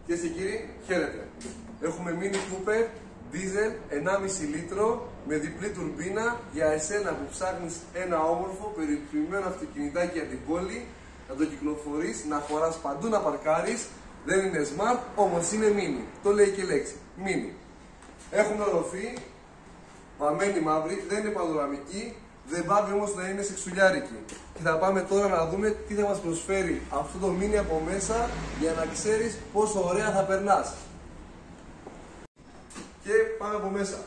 Κυρίες και κύριοι, χαίρετε. Έχουμε Mini Cooper Diesel 1,5 λίτρο με διπλή τουρμπίνα για εσένα που ψάχνεις ένα όμορφο περιποιημένο αυτοκινητάκι για την πόλη, να το κυκλοφορείς, να χωράς παντού, να παρκάρεις. Δεν είναι smart, όμως είναι mini. Το λέει και η λέξη. Mini. Έχουμε οροφή, βαμμένη μαύρη, δεν είναι πανοραμική, δεν πάβει όμως να είναι σεξουλιάρικη. Και θα πάμε τώρα να δούμε τι θα μας προσφέρει αυτό το mini από μέσα για να ξέρεις πόσο ωραία θα περνάς. Και πάμε από μέσα.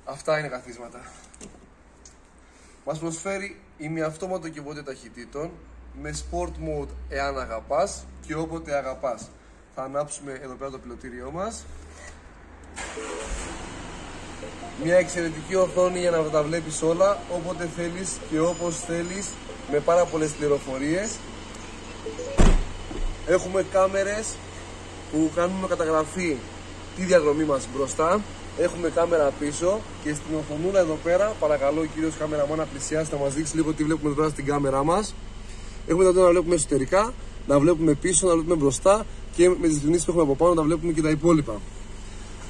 Αυτά είναι καθίσματα. Μας προσφέρει ημιαυτόματο κιβώτιο ταχυτήτων με sport mode εάν αγαπάς και όποτε αγαπάς. Θα ανάψουμε εδώ πέρα το πιλωτήριό μας. Μια εξαιρετική οθόνη για να τα βλέπεις όλα όποτε θέλεις και όπως θέλεις, με πάρα πολλές πληροφορίες. Έχουμε κάμερες που κάνουμε καταγραφή τη διαδρομή μας μπροστά. Έχουμε κάμερα πίσω και στην οθονούλα εδώ πέρα, παρακαλώ ο κύριος κάμεραμάν να πλησιάσει, να μας δείξει λίγο τι βλέπουμε εδώ πέρα στην κάμερά μας. Έχουμε εδώ να βλέπουμε εσωτερικά, να βλέπουμε πίσω, να βλέπουμε μπροστά και με τις λινίες που έχουμε από πάνω να βλέπουμε και τα υπόλοιπα.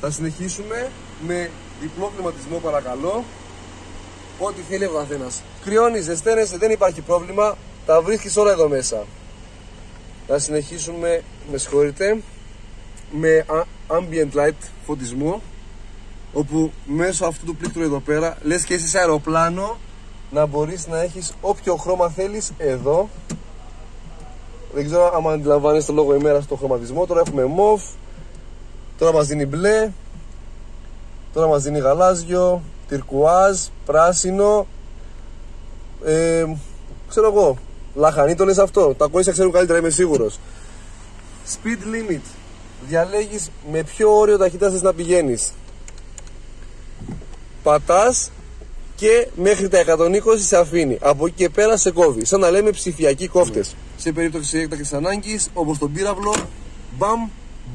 Θα συνεχίσουμε με διπλό κλιματισμό, παρακαλώ. Ό,τι θέλει ο καθένας. Κρυώνει, ζεσταίνεσαι, δεν υπάρχει πρόβλημα, τα βρίσκεις όλα εδώ μέσα. Θα συνεχίσουμε, με συγχωρείτε, με ambient light φωτισμό, όπου μέσω αυτού του πλήκτρου εδώ πέρα λες και είσαι σε αεροπλάνο να μπορείς να έχεις όποιο χρώμα θέλεις εδώ. Δεν ξέρω αν αντιλαμβάνεστε το λόγο ημέρα στο χρωματισμό. Τώρα έχουμε μοβ, τώρα μας δίνει μπλε, τώρα μας δίνει γαλάζιο, τυρκουάζ, πράσινο, ξέρω εγώ, λαχανί το λες αυτό. Τα κορίτσια ξέρουν καλύτερα, είμαι σίγουρος. Speed limit, διαλέγεις με ποιο όριο ταχύτητας θες να πηγαίνεις. Πατάς και μέχρι τα 120 σε αφήνει. Από εκεί και πέρα σε κόβει. Σαν να λέμε ψηφιακοί κόφτες. Σε περίπτωση έκτακτης ανάγκης, όπως τον πύραυλο, μπαμ,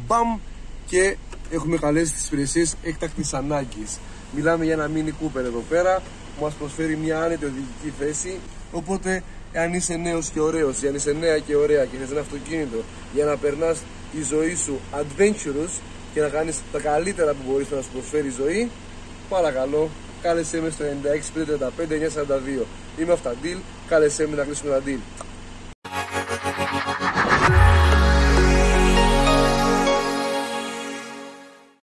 μπαμ, και έχουμε καλέσει τις υπηρεσίες έκτακτης ανάγκης. Μιλάμε για ένα Mini Cooper εδώ πέρα που μας προσφέρει μια άνετη οδηγική θέση. Οπότε, αν είσαι νέος και ωραίος, ή αν είσαι νέα και ωραία και θες ένα αυτοκίνητο για να περνάς τη ζωή σου adventurous και να κάνεις τα καλύτερα που μπορείς να σου προσφέρει η ζωή, παρακαλώ, κάλεσέ με στο 96 535 942. Είμαι Αυταντήλ, κάλεσέ με να κλείσουμε ένα deal.